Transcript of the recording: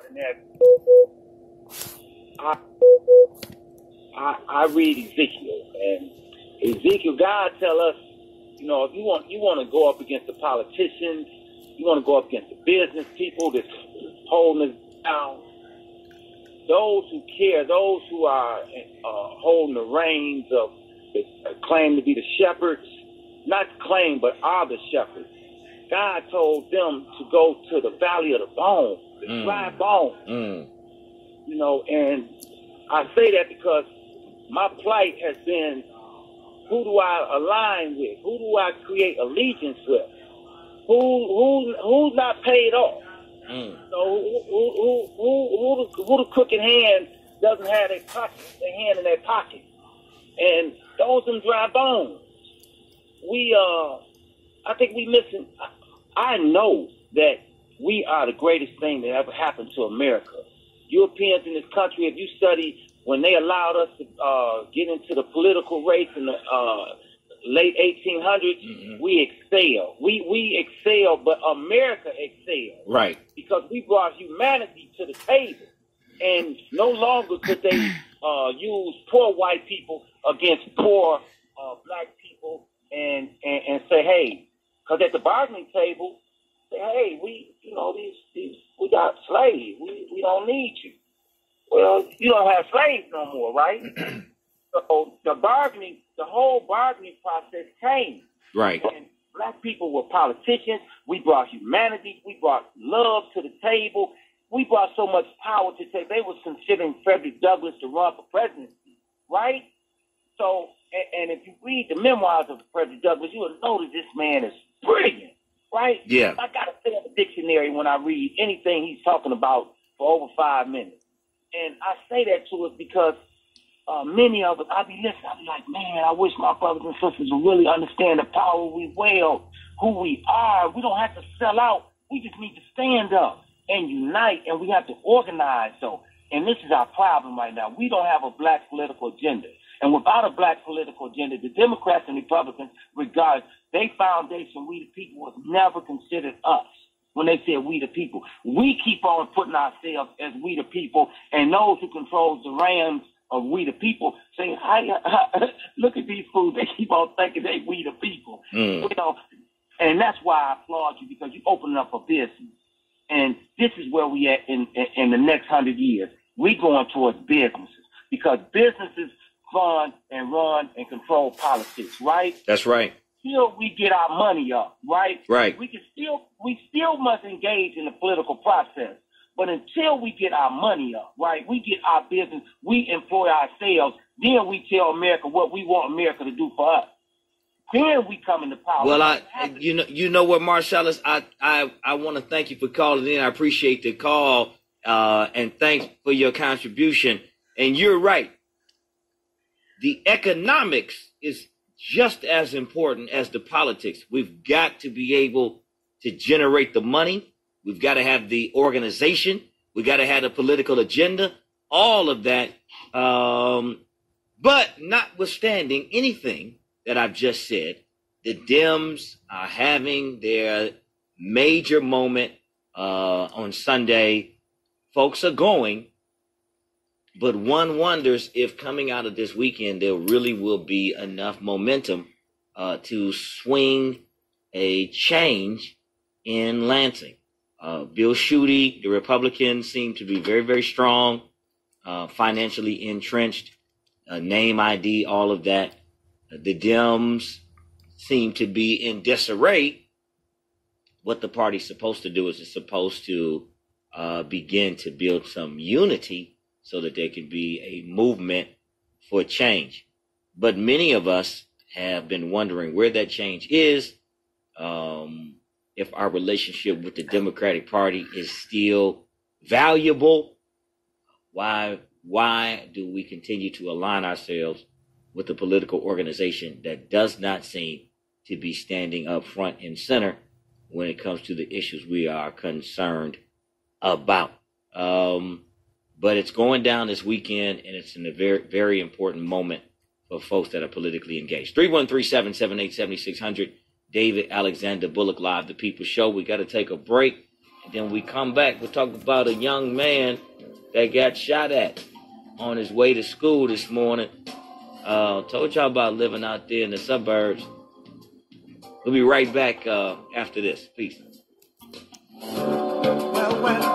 and that I read Ezekiel, and Ezekiel, God tell us, you know, if you want to go up against the politicians, you want to go up against the business people that's holding us down, those who care, those who are holding the reins of, that claim to be the shepherds, not claim, but are the shepherds. God told them to go to the valley of the bones, the dry bones. You know, and I say that because my plight has been, who do I align with? Who do I create allegiance with? Who's not paid off? So who the crooked hand doesn't have their hand in their pocket? And those them dry bones. I think we missing. I know that we are the greatest thing that ever happened to America. Europeans in this country, if you study when they allowed us to get into the political race in the late 1800s, we excelled. We excelled, but America excelled. Right. Because we brought humanity to the table. And no longer could they use poor white people against poor black people and say, hey, because at the bargaining table, say, hey, we got slaves. We don't need you. Well, you don't have slaves no more, right? So the whole bargaining process changed. Right. And black people were politicians. We brought humanity. We brought love to the table. We brought so much power to say they was considering Frederick Douglass to run for presidency, right? So, and if you read the memoirs of Frederick Douglass, you will notice this man is brilliant, right? Yeah. I got to stay in the dictionary when I read anything he's talking about for over 5 minutes. And I say that to us because many of us, I be listening, I be like, man, I wish my brothers and sisters would really understand the power we wield, who we are. We don't have to sell out. We just need to stand up and unite, and we have to organize. So, and this is our problem right now. We don't have a black political agenda. And without a black political agenda, the Democrats and Republicans regard their foundation, we the people, was never considered us. When they said we the people, we keep on putting ourselves as we the people, and those who control the reins of we the people say, look at these fools. They keep on thinking they we the people. You know, and that's why I applaud you, because you opening up a business. And this is where we at in the next 100 years. We going towards businesses, because businesses fund and run and control politics, right? That's right. Till we get our money up, right? Right. We still must engage in the political process. But until we get our money up, right, we get our business, we employ ourselves, then we tell America what we want America to do for us. Then we come into power. Well, you know what, Marcellus, I want to thank you for calling in. I appreciate the call, and thanks for your contribution. And you're right. The economics is just as important as the politics. We've got to be able to generate the money. We've got to have the organization. We've got to have the political agenda, all of that. But notwithstanding anything that I've just said, the Dems are having their major moment on Sunday. Folks are going. But one wonders if coming out of this weekend, there really will be enough momentum to swing a change in Lansing. Bill Schuette, the Republicans seem to be very, very strong, financially entrenched, name ID, all of that. The Dems seem to be in disarray. What the party's supposed to do is it's supposed to begin to build some unity so that there can be a movement for change. But many of us have been wondering where that change is, if our relationship with the Democratic Party is still valuable. Why do we continue to align ourselves with a political organization that does not seem to be standing up front and center when it comes to the issues we are concerned about? But it's going down this weekend, and it's in a very, very important moment for folks that are politically engaged. 313-778-7600. David Alexander Bullock Live, The People Show. We got to take a break, And then we come back, we'll talk about a young man that got shot at on his way to school this morning. Told y'all about living out there in the suburbs. We'll be right back after this. Peace. Well,